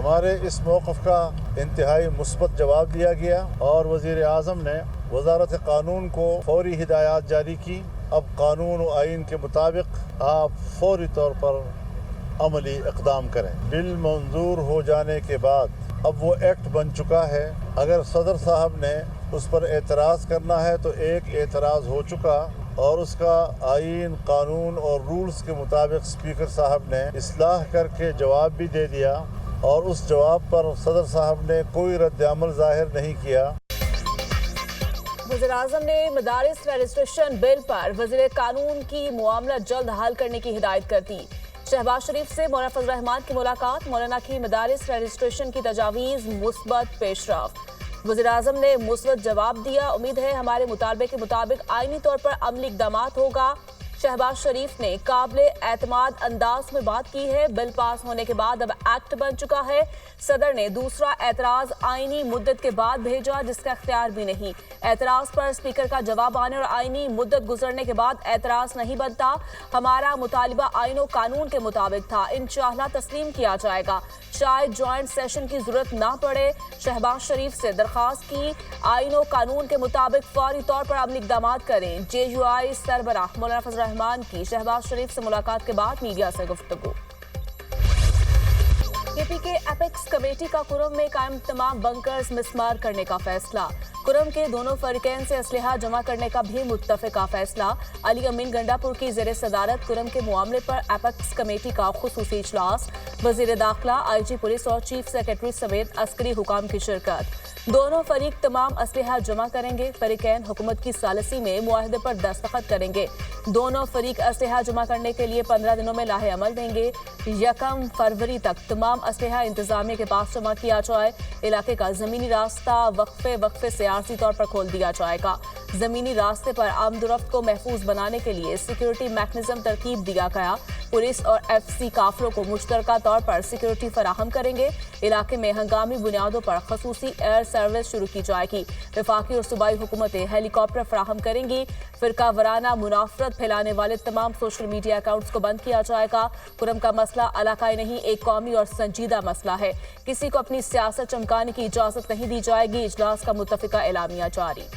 ہمارے اس موقف کا انتہائی مثبت جواب دیا گیا اور وزیر اعظم نے وزارت قانون کو فوری ہدایات جاری کی۔ اب قانون و آئین کے مطابق آپ فوری طور پر عملی اقدام کریں۔ بل منظور ہو جانے کے بعد اب وہ ایکٹ بن چکا ہے۔ اگر صدر صاحب نے اس پر اعتراض کرنا ہے تو ایک اعتراض ہو چکا اور اس کا آئین، قانون اور رولز کے مطابق اسپیکر صاحب نے اصلاح کر کے جواب بھی دے دیا اور اس جواب پر صدر صاحب نے کوئی رد عمل ظاہر نہیں کیا۔ وزیر اعظم نے مدارس رجسٹریشن بل پر وزیر قانون کی معاملہ جلد حل کرنے کی ہدایت کر دی۔ شہباز شریف سے مولانا فضل الرحمان کی ملاقات، مولانا کی مدارس رجسٹریشن کی تجاویز مثبت پیش رفت۔ وزیر اعظم نے مثبت جواب دیا، امید ہے ہمارے مطالبے کے مطابق آئینی طور پر عملی اقدامات ہوگا۔ شہباز شریف نے قابل اعتماد انداز میں بات کی ہے، بل پاس ہونے کے بعد اب ایکٹ بن چکا ہے۔ صدر نے دوسرا اعتراض آئینی مدت کے بعد بھیجا جس کا اختیار بھی نہیں۔ اعتراض پر اسپیکر کا جواب آنے اور آئینی مدت گزرنے کے بعد اعتراض نہیں بنتا۔ ہمارا مطالبہ آئین و قانون کے مطابق تھا، انشاءاللہ تسلیم کیا جائے گا، شاید جوائنٹ سیشن کی ضرورت نہ پڑے۔ شہباز شریف سے درخواست کی آئین و قانون کے مطابق فوری طور پر عملی اقدامات کریں۔ جے یو آئی سربراہ مولانا فضل الرحمان کی شہباز شریف سے ملاقات کے بعد میڈیا سے گفتگو۔ کے پی کے ایپیکس کمیٹی کا کرم میں قائم تمام بنکرز مسمار کرنے کا فیصلہ۔ کرم کے دونوں فریقین سے اسلحہ جمع کرنے کا بھی متفقہ فیصلہ۔ علی امین گنڈاپور کی زیر صدارت کرم کے معاملے پر ایپیکس کمیٹی کا خصوصی اجلاس۔ وزیر داخلہ، آئی جی پولیس اور چیف سیکرٹری سمیت عسکری حکام کی شرکت۔ دونوں فریق تمام اسلحہ جمع کریں گے۔ فریقین حکومت کی ثالثی میں معاہدے پر دستخط کریں گے۔ دونوں فریق اسلحہ جمع کرنے کے لیے 15 دنوں میں لاہ عمل دیں گے۔ 1 فروری تک تمام اسلحہ انتظامیہ کے پاس جمع کیا جائے۔ علاقے کا زمینی راستہ وقفے سے عارضی طور پر کھول دیا جائے گا۔ زمینی راستے پر آمد و رفت کو محفوظ بنانے کے لیے سیکیورٹی میکنزم ترتیب دیا گیا۔ پولیس اور ایف سی کافروں کو مشترکہ طور پر سیکیورٹی فراہم کریں گے۔ علاقے میں ہنگامی بنیادوں پر خصوصی ایئر سروس شروع کی جائے گی۔ وفاقی اور صوبائی حکومتیں ہیلی کاپٹر فراہم کریں گی۔ فرقہ وارانہ منافرت پھیلانے والے تمام سوشل میڈیا اکاؤنٹس کو بند کیا جائے گا۔ کرم کا مسئلہ علاقائی نہیں، ایک قومی اور سنجیدہ مسئلہ ہے۔ کسی کو اپنی سیاست چمکانے کی اجازت نہیں دی جائے گی۔ اجلاس کا متفقہ اعلامیہ جاری۔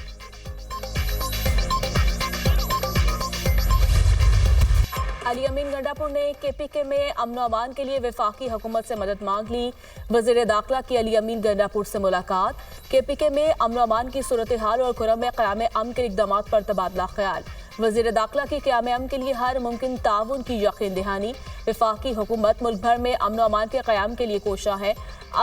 علی امین گنڈاپور نے کے پی کے میں امن و امان کے لیے وفاقی حکومت سے مدد مانگ لی۔ وزیر داخلہ کی علی امین گنڈاپور سے ملاقات۔ کے پی کے میں امن و امان کی صورتحال اور کرم میں قیام امن کے اقدامات پر تبادلہ خیال۔ وزیر داخلہ کی قیام امن کے لیے ہر ممکن تعاون کی یقین دہانی۔ وفاقی حکومت ملک بھر میں امن و امان کے قیام کے لیے کوشاں ہے۔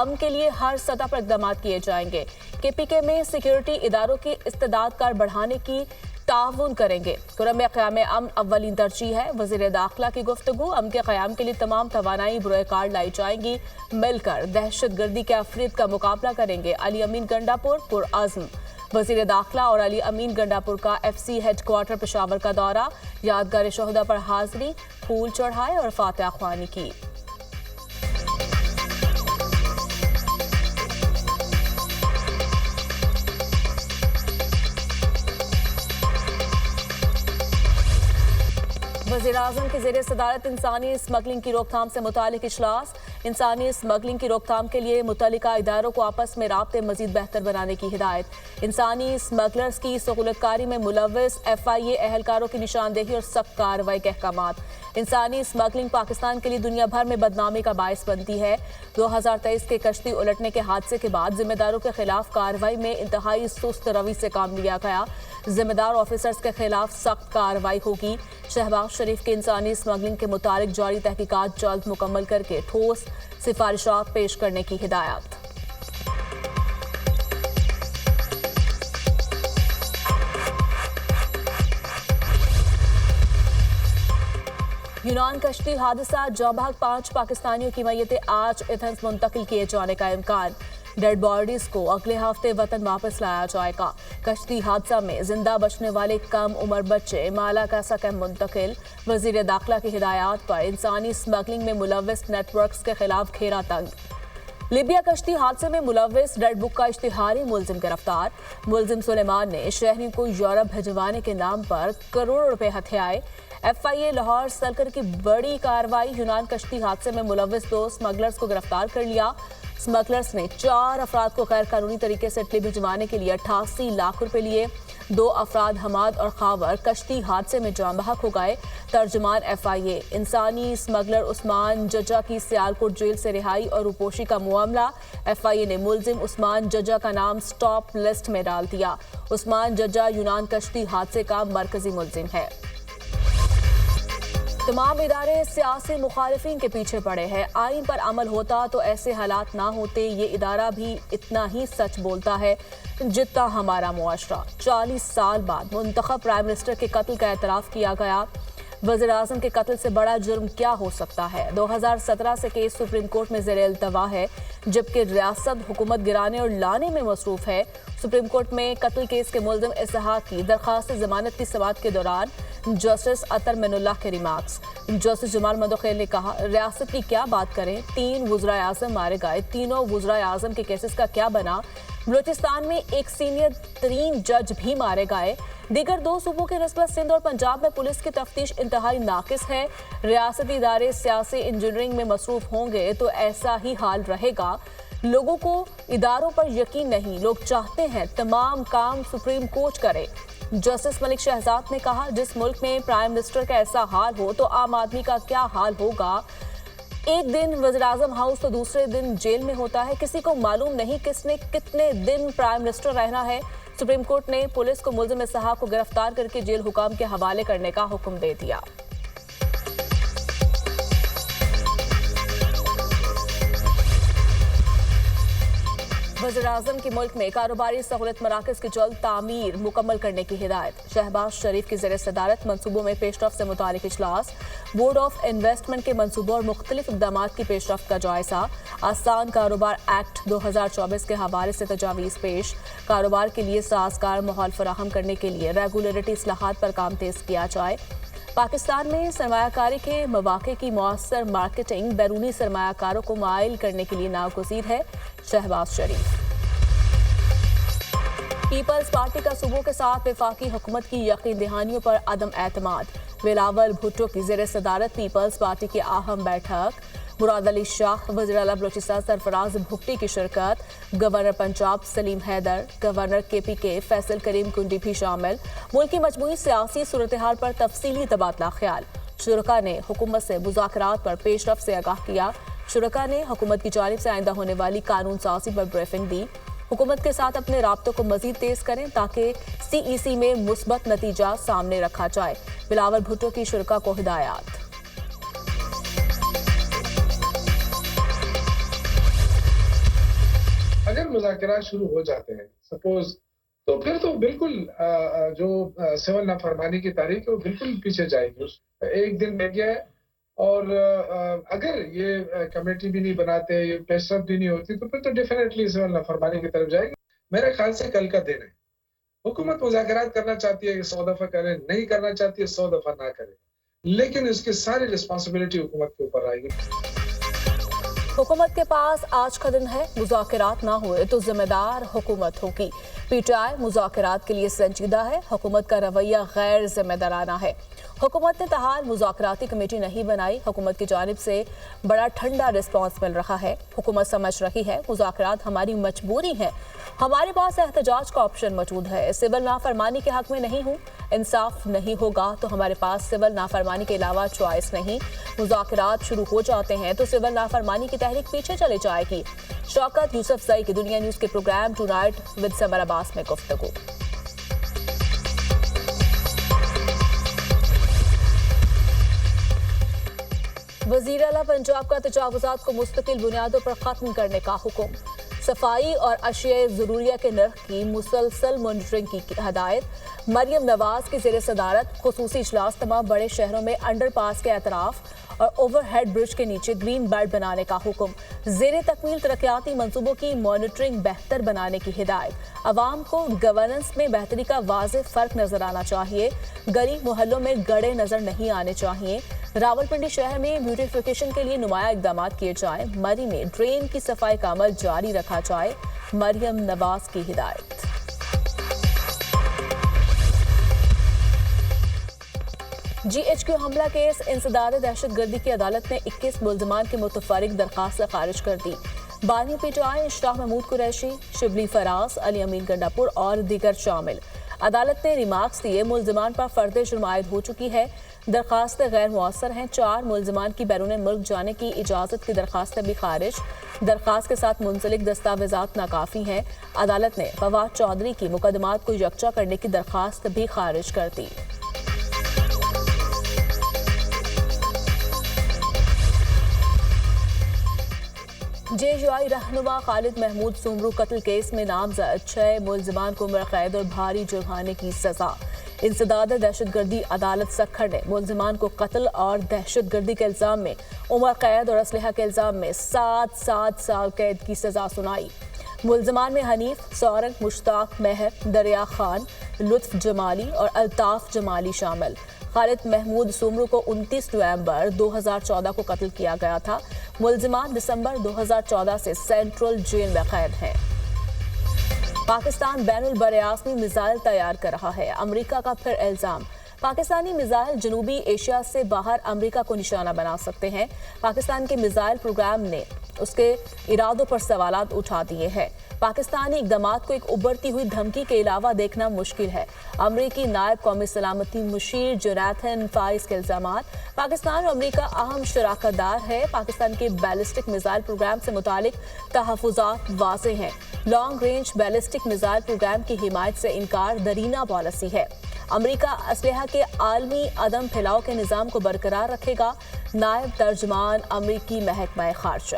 امن کے لیے ہر سطح پر اقدامات کیے جائیں گے۔ کے پی کے میں سیکیورٹی اداروں کی استعداد کار بڑھانے کی تعاون کریں گے۔ کرم میں قیام امن اولین ترجیح ہے۔ وزیر داخلہ کی گفتگو، امن کے قیام کے لیے تمام توانائی بروئے کار لائی جائیں گی۔ مل کر دہشت گردی کے عفریت کا مقابلہ کریں گے۔ علی امین گنڈاپور پرعزم۔ وزیر داخلہ اور علی امین گنڈاپور کا F C headquarter Peshawar کا دورہ، یادگار شہداء پر حاضری، پھول چڑھائے اور فاتحہ خوانی کی۔ وزیر اعظم کی زیر صدارت انسانی اسمگلنگ کی روک تھام سے متعلق اجلاس۔ انسانی اسمگلنگ کی روک تھام کے لیے متعلقہ اداروں کو آپس میں رابطے مزید بہتر بنانے کی ہدایت۔ انسانی اسمگلرز کی سہولت کاری میں ملوث ایف آئی اے اہلکاروں کی نشاندہی اور سخت کارروائی کے احکامات۔ انسانی اسمگلنگ پاکستان کے لیے دنیا بھر میں بدنامی کا باعث بنتی ہے۔ 2023 کے کشتی الٹنے کے حادثے کے بعد ذمہ داروں کے خلاف کارروائی میں انتہائی سست روی سے کام لیا گیا۔ ذمہ دار آفیسرز کے خلاف سخت کارروائی ہوگی۔ شہباز شریف کے انسانی اسمگلنگ کے متعلق جاری تحقیقات جلد مکمل کر کے ٹھوس سفارشات پیش کرنے کی ہدایت۔ یونان کشتی حادثہ، جاں بحق 5 پاکستانیوں کی میتیں آج ایتھنز منتقل کیے جانے کا امکان۔ ڈیڈ باڈیز کو اگلے ہفتے وطن واپس لایا جائے گا۔ کشتی حادثہ میں زندہ بچنے والے کم عمر بچے مالاکا سکم منتقل۔ وزیر داخلہ کی ہدایات پر انسانی اسمگلنگ میں ملوث نیٹ ورکس کے خلاف گھیرا تنگ۔ لیبیا کشتی حادثے میں ملوث ریڈ بک کا اشتہاری ملزم گرفتار۔ ملزم سلیمان نے شہریوں کو یورپ بھجوانے کے نام پر کروڑوں روپے ہتھیائے۔ FIA لاہور سرکل کی بڑی کارروائی، یونان کشتی حادثے میں ملوث 2 اسمگلرز کو گرفتار کر لیا۔ اسمگلرز نے 4 افراد کو غیر قانونی طریقے سے اٹلی بھجوانے کے لیے 88 لاکھ روپے لیے۔ 2 افراد حماد اور خاور کشتی حادثے میں جاں بحق ہو گئے۔ ترجمان FIA انسانی اسمگلر عثمان ججا کی سیالکوٹ جیل سے رہائی اور روپوشی کا معاملہ۔ FIA نے ملزم عثمان ججا کا نام سٹاپ لسٹ میں ڈال دیا۔ عثمان ججا یونان کشتی حادثے کا مرکزی ملزم ہے۔ تمام ادارے سیاسی مخالفین کے پیچھے پڑے ہیں۔ آئین پر عمل ہوتا تو ایسے حالات نہ ہوتے۔ یہ ادارہ بھی اتنا ہی سچ بولتا ہے جتنا ہمارا معاشرہ۔ 40 سال بعد منتخب پرائم منسٹر کے قتل کا اعتراف کیا گیا۔ وزیر اعظم کے قتل سے بڑا جرم کیا ہو سکتا ہے؟ 2017 سے کیس سپریم کورٹ میں زیر التوا ہے، جبکہ ریاست حکومت گرانے اور لانے میں مصروف ہے۔ سپریم کورٹ میں قتل کیس کے ملزم اسحاق کی درخواست ضمانت کی سماعت کے دوران جسٹس اطہر من اللہ کے ریمارکس۔ جسٹس جمال مندوخیل نے کہا، ریاست کی کیا بات کریں، 3 وزرائے اعظم مارے گئے، تینوں وزرائے اعظم کے کیسز کا کیا بنا؟ بلوچستان میں ایک سینئر ترین جج بھی مارے گئے۔ دیگر 2 صوبوں کے نسبت سندھ اور پنجاب میں پولیس کی تفتیش انتہائی ناقص ہے۔ ریاستی ادارے سیاسی انجینئرنگ میں مصروف ہوں گے تو ایسا ہی حال رہے گا۔ لوگوں کو اداروں پر یقین نہیں، لوگ چاہتے ہیں تمام کام سپریم کورٹ کرے۔ جسٹس ملک شہزاد نے کہا، جس ملک میں پرائم منسٹر کا ایسا حال ہو تو عام آدمی کا کیا حال ہوگا؟ ایک دن وزیر اعظم ہاؤس تو دوسرے دن جیل میں ہوتا ہے، کسی کو معلوم نہیں کس نے کتنے دن پرائم منسٹر رہنا ہے۔ سپریم کورٹ نے پولیس کو ملزم اسحاق کو گرفتار کر کے جیل حکام کے حوالے کرنے کا حکم دے دیا۔ وزیر اعظم کی ملک میں کاروباری سہولت مراکز کی جلد تعمیر مکمل کرنے کی ہدایت۔ شہباز شریف کی زیر صدارت منصوبوں میں پیش رفت سے متعلق اجلاس۔ بورڈ آف انویسٹمنٹ کے منصوبوں اور مختلف اقدامات کی پیش رفت کا جائزہ۔ آسان کاروبار ایکٹ 2024 کے حوالے سے تجاویز پیش۔ کاروبار کے لیے سازگار ماحول فراہم کرنے کے لیے ریگولیٹری اصلاحات پر کام تیز کیا جائے۔ پاکستان میں سرمایہ کاری کے مواقع کی مؤثر مارکیٹنگ بیرونی سرمایہ کاروں کو مائل کرنے کے لیے ناگزیر ہے، شہباز شریف۔ پیپلز پارٹی کا صوبوں کے ساتھ وفاقی حکومت کی یقین دہانیوں پر عدم اعتماد۔ بلاول بھٹو کی زیر صدارت پیپلز پارٹی کی اہم بیٹھک۔ مراد علی شاہ، وزیر اعلیٰ بلوچستان سرفراز بھٹی کی شرکت۔ گورنر پنجاب سلیم حیدر، گورنر KPK فیصل کریم کنڈی بھی شامل۔ ملک کی مجموعی سیاسی صورتحال پر تفصیلی تبادلہ خیال۔ شرکاء نے حکومت سے مذاکرات پر پیش رفت سے آگاہ کیا۔ شرکاء نے حکومت کی جانب سے آئندہ ہونے والی قانون سازی پر بریفنگ دی۔ حکومت کے ساتھ اپنے رابطوں کو مزید تیز کریں تاکہ CEC میں مثبت نتیجہ سامنے رکھا جائے۔ بلاول بھٹو کی شرکاء کو ہدایات۔ اگر مذاکرات شروع ہو جاتے ہیں سپوز، تو پھر تو بالکل جو سول نافرمانی کی تاریخ ہے وہ بالکل پیچھے جائے گی۔ ایک دن رہ گیا ہے، اور اگر یہ کمیٹی بھی نہیں بناتے، یہ پیشرفت بھی نہیں ہوتی، تو پھر تو ڈیفینیٹلی سول نافرمانی کی طرف جائے گی۔ میرے خیال سے کل کا دن ہے۔ حکومت مذاکرات کرنا چاہتی ہے کہ 100 دفعہ کرے، نہیں کرنا چاہتی ہے 100 دفعہ نہ کرے، لیکن اس کی ساری رسپانسبلٹی حکومت کے اوپر آئے گی۔ حکومت کے پاس آج کا دن ہے، مذاکرات نہ ہوئے تو ذمہ دار حکومت ہوگی۔ PTI مذاکرات کے لیے سنجیدہ ہے، حکومت کا رویہ غیر ذمہ دارانہ ہے۔ حکومت نے تاحال مذاکراتی کمیٹی نہیں بنائی، حکومت کی جانب سے بڑا ٹھنڈا رسپانس مل رہا ہے۔ حکومت سمجھ رہی ہے مذاکرات ہماری مجبوری ہے، ہمارے پاس احتجاج کا آپشن موجود ہے، سول نافرمانی کے حق میں نہیں ہوں، انصاف نہیں ہوگا تو ہمارے پاس سول نافرمانی کے علاوہ چوائس نہیں۔ مذاکرات شروع ہو جاتے ہیں تو سول نافرمانی کی تحریک پیچھے چلے جائے گی۔ شوکت یوسف زئی کی دنیا نیوز کے پروگرام ٹو نائٹ ود سمر عباس میں گفتگو۔ وزیر اعلیٰ پنجاب کا تجاوزات کو مستقل بنیادوں پر ختم کرنے کا حکم۔ صفائی اور اشیاء ضروریہ کے نرخ کی مسلسل مانیٹرنگ کی ہدایت۔ مریم نواز کی زیر صدارت خصوصی اجلاس۔ تمام بڑے شہروں میں انڈر پاس کے اطراف اور اوور ہیڈ برج کے نیچے گرین بیلٹ بنانے کا حکم۔ زیر تکمیل ترقیاتی منصوبوں کی مانیٹرنگ بہتر بنانے کی ہدایت۔ عوام کو گورننس میں بہتری کا واضح فرق نظر آنا چاہیے، گلی محلوں میں گڑے نظر نہیں آنے چاہیے۔ راولپنڈی شہر میں بیوٹیفیکیشن کے لیے نمایاں اقدامات کیے جائیں، مری میں ڈرین کی صفائی کا عمل جاری رکھا جائے، مریم نواز کی ہدایت۔ جی ایچ کیو حملہ کیس انسداد دہشت گردی کی عدالت نے 21 ملزمان کی متفرق درخواست خارج کر دی۔ بانی P T I Shah Mahmood Qureshi, Shibli Faraz, علی امین گنڈاپور اور دیگر شامل۔ عدالت نے ریمارکس دیے، ملزمان پر فرد جرم عائد ہو چکی ہے، درخواستیں غیر مؤثر ہیں۔ 4 ملزمان کی بیرون ملک جانے کی اجازت کی درخواستیں بھی خارج، درخواست کے ساتھ منسلک دستاویزات ناکافی ہیں۔ عدالت نے فواد چودھری کی مقدمات کو یکجا کرنے کی درخواست بھی خارج کر دی۔ جے یو آئی رہنما خالد محمود سومرو قتل کیس میں نامزد 6 ملزمان کو عمر قید اور بھاری جرمانے کی سزا۔ انسداد دہشت گردی عدالت سکھر نے ملزمان کو قتل اور دہشت گردی کے الزام میں عمر قید اور اسلحہ کے الزام میں 7 سال قید کی سزا سنائی۔ ملزمان میں حنیف، سورنگ، مشتاق، مہر، دریا خان، لطف جمالی اور الطاف جمالی شامل۔ خالد محمود سومرو کو 29 نومبر 2014 کو قتل کیا گیا تھا۔ ملزمان دسمبر 2014 سے سینٹرل جیل میں قید ہیں۔ پاکستان بین البراعظمی میزائل تیار کر رہا ہے، امریکہ کا پھر الزام۔ پاکستانی میزائل جنوبی ایشیا سے باہر امریکہ کو نشانہ بنا سکتے ہیں۔ پاکستان کے میزائل پروگرام نے اس کے ارادوں پر سوالات اٹھا دیے ہیں۔ پاکستانی اقدامات کو ایک ابھرتی ہوئی دھمکی کے علاوہ دیکھنا مشکل ہے۔ امریکی نائب قومی سلامتی مشیر جوناتھن فائز کے الزامات۔ پاکستان اور امریکہ اہم شراکت دار ہے۔ پاکستان کے بیلسٹک میزائل پروگرام سے متعلق تحفظات واضح ہیں۔ Long range ballistic missile programme کی حمایت سے انکار درینہ پالیسی ہے۔ امریکہ اسلحہ کے عالمی عدم پھیلاؤ کے نظام کو برقرار رکھے گا، نائب ترجمان امریکی محکمہ خارجہ۔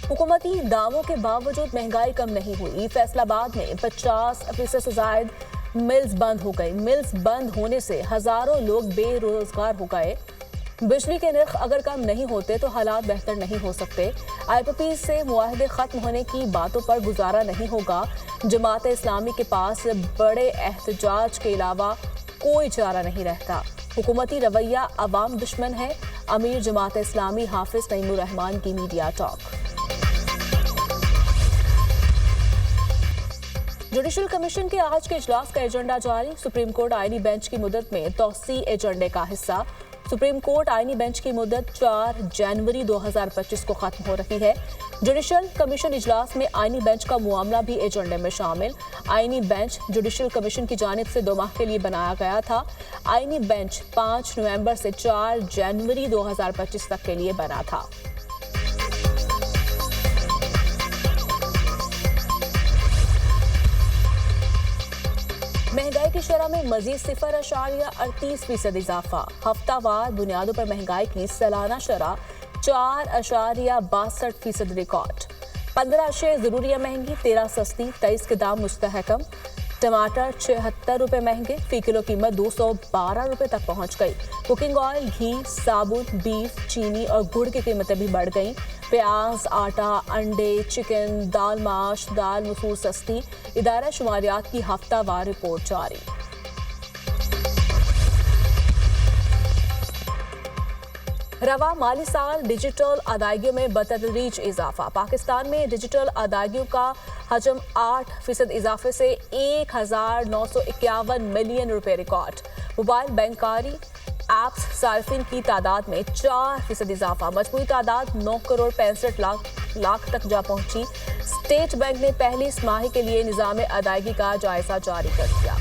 حکومتی دعووں کے باوجود مہنگائی کم نہیں ہوئی۔ فیصل آباد میں 50% سے زائد ملز بند ہو گئی۔ ملز بند ہونے سے ہزاروں لوگ بے روزگار ہو گئے۔ بجلی کے نرخ اگر کم نہیں ہوتے تو حالات بہتر نہیں ہو سکتے۔ آئی پی پی سے معاہدے ختم ہونے کی باتوں پر گزارا نہیں ہوگا۔ جماعت اسلامی کے پاس بڑے احتجاج کے علاوہ کوئی چارہ نہیں رہتا۔ حکومتی رویہ عوام دشمن ہے، امیر جماعت اسلامی حافظ نعیم الرحمان کی میڈیا ٹاک۔ جوڈیشل کمیشن کے آج کے اجلاس کا ایجنڈا جاری۔ سپریم کورٹ آئینی بینچ کی مدت میں توسیع ایجنڈے کا حصہ۔ سپریم کورٹ آئینی بینچ کی مدت 4 جنوری 2025 کو ختم ہو رہی ہے۔ جوڈیشل کمیشن اجلاس میں آئینی بینچ کا معاملہ بھی ایجنڈے میں شامل۔ آئینی بینچ جوڈیشل کمیشن کی جانب سے 2 ماہ کے لیے بنایا گیا تھا۔ آئینی بینچ 5 نومبر سے 4 جنوری 2025 تک کے لیے بنا تھا۔ مہنگائی کی شرح میں مزید 0.38% اضافہ۔ ہفتہ وار بنیادوں پر مہنگائی کی سالانہ شرح 4.62% ریکارڈ۔ 15 اشیاء ضروریہ مہنگی، 13 سستی، 23 کے دام مستحکم۔ ٹماٹر 76 روپے مہنگے، فی کلو قیمت 212 روپے تک پہنچ گئی۔ کوکنگ آئل، گھی، صابن، بیف، چینی اور گڑ کی قیمتیں بھی بڑھ گئیں۔ پیاز، آٹا، انڈے، چکن، دال ماش، دال مسور سستی۔ ادارہ شماریات کی ہفتہ وار رپورٹ جاری۔ رواں مالی سال ڈیجیٹل ادائیگیوں میں بتدریج اضافہ۔ پاکستان میں ڈیجیٹل ادائیگیوں کا حجم 8% اضافے سے 1951 ملین روپے ریکارڈ۔ موبائل بینکاری ایپس صارفین کی تعداد میں 4% اضافہ۔ مجموعی تعداد 9.65 لاکھ تک جا پہنچی۔ اسٹیٹ بینک نے پہلی سماہی کے لیے نظام ادائیگی کا جائزہ جاری کر دیا۔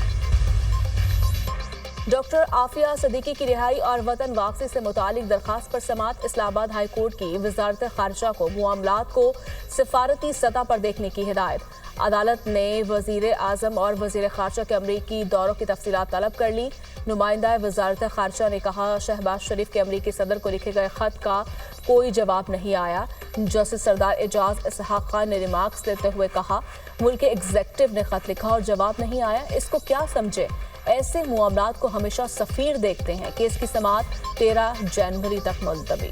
ڈاکٹر عافیہ صدیقی کی رہائی اور وطن واپسی سے متعلق درخواست پر سماعت۔ اسلام آباد ہائی کورٹ کی وزارت خارجہ کو معاملات کو سفارتی سطح پر دیکھنے کی ہدایت۔ عدالت نے وزیر اعظم اور وزیر خارجہ کے امریکی دوروں کی تفصیلات طلب کر لی۔ نمائندہ وزارت خارجہ نے کہا شہباز شریف کے امریکی صدر کو لکھے گئے خط کا کوئی جواب نہیں آیا۔ جسٹس سردار اعجاز اسحاق خان نے ریمارکس دیتے ہوئے کہا ملک ایگزیکٹو نے خط لکھا اور جواب نہیں آیا، اس کو کیا سمجھے؟ ایسے معاملات کو ہمیشہ سفیر دیکھتے ہیں۔ کیس کی سماعت 13 جنوری تک ملتوی۔